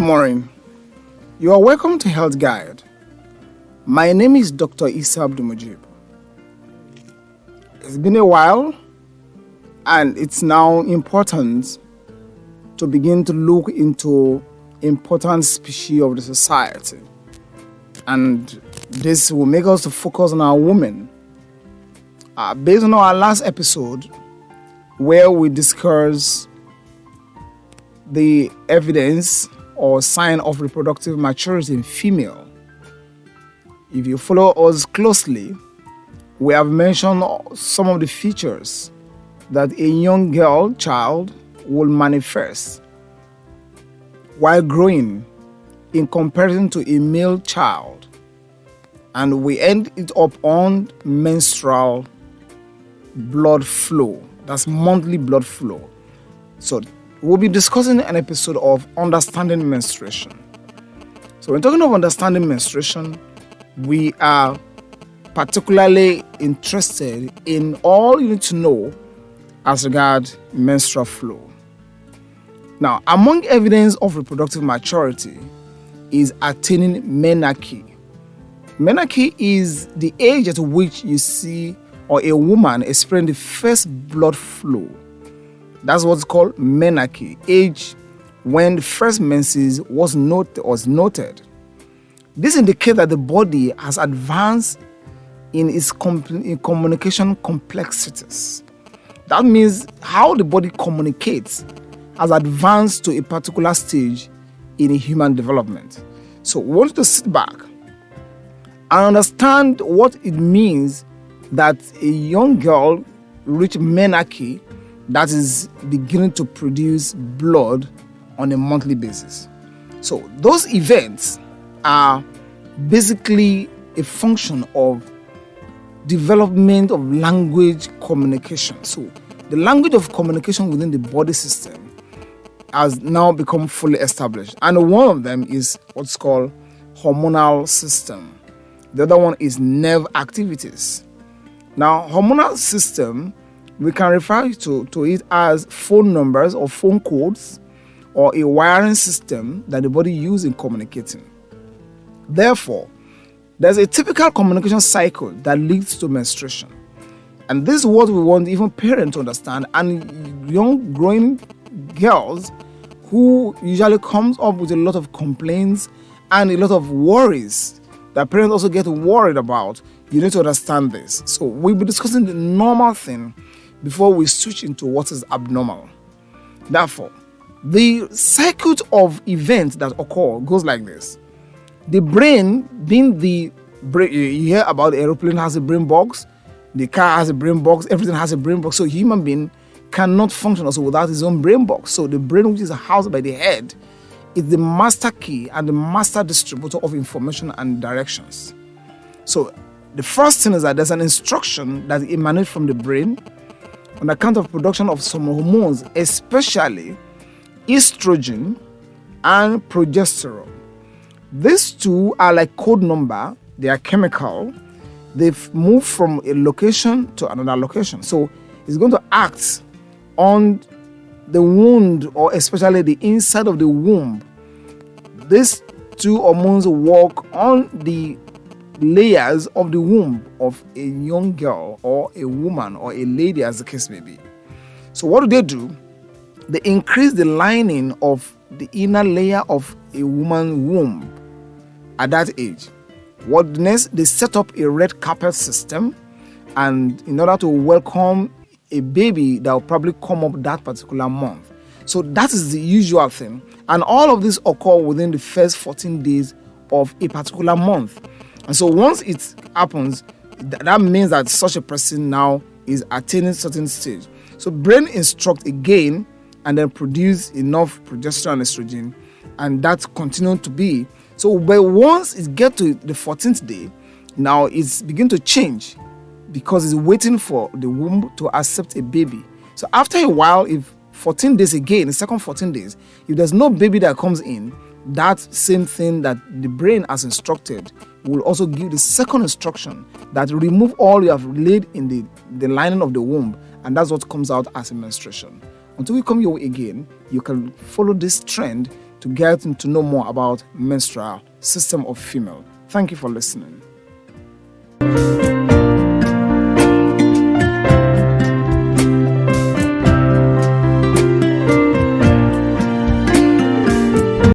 morning. You are welcome to Health Guide. My name is Dr Isa Tosin. It's been a while, and it's now important to begin to look into important species of the society. And this will make us to focus on our women. Based on our last episode, where we discussed the evidence or sign of reproductive maturity in female. If you follow us closely, we have mentioned some of the features that a young girl child will manifest while growing in comparison to a male child. And we end it up on menstrual blood flow. That's monthly blood flow. So we'll be discussing an episode of understanding menstruation. So when talking of understanding menstruation, we are particularly interested in all you need to know as regards menstrual flow. Now, among evidence of reproductive maturity is attaining menarche. Menarche is the age at which you see or a woman experience the first blood flow. That's what's called menarche, age when the first menses was noted. This indicates that the body has advanced in its communication complexities. That means how the body communicates has advanced to a particular stage in human development. So we want to sit back and understand what it means that a young girl reach menarche, that is beginning to produce blood on a monthly basis. So those events are basically a function of development of language communication. So the language of communication within the body system has now become fully established. And one of them is what's called hormonal system. The other one is nerve activities. Now, hormonal system, we can refer to it as phone numbers or phone codes or a wiring system that the body uses in communicating. Therefore, there's a typical communication cycle that leads to menstruation. And this is what we want even parents to understand, and young growing girls who usually comes up with a lot of complaints and a lot of worries that parents also get worried about. You need to understand this. So we'll be discussing the normal thing before we switch into what is abnormal. Therefore, the cycle of events that occur goes like this. The brain, being the brain, you hear about the aeroplane has a brain box, the car has a brain box, everything has a brain box. So human being cannot function also without his own brain box. So the brain, which is housed by the head, is the master key and the master distributor of information and directions. So the first thing is that there's an instruction that emanates from the brain on account of production of some hormones, especially estrogen and progesterone. These two are like code number. They are chemical. They've moved from a location to another location. So it's going to act on the wound, or especially the inside of the womb. These two hormones work on the layers of the womb of a young girl or a woman or a lady, as the case may be. So what do? They increase the lining of the inner layer of a woman's womb at that age. What next? They set up a red carpet system, and in order to welcome a baby that will probably come up that particular month. So that is the usual thing. And all of this occur within the first 14 days of a particular month. And so once it happens, that means that such a person now is attaining certain stage. So brain instruct again and then produce enough progesterone and estrogen, and that continues to be. So but once it gets to the 14th day, now it's begin to change because it's waiting for the womb to accept a baby. So after a while, if 14 days again, the second 14 days, if there's no baby that comes in, that same thing that the brain has instructed will also give the second instruction that remove all you have laid in the lining of the womb, and that's what comes out as a menstruation. Until we come your way again, you can follow this trend to get to know more about menstrual system of female. Thank you for listening.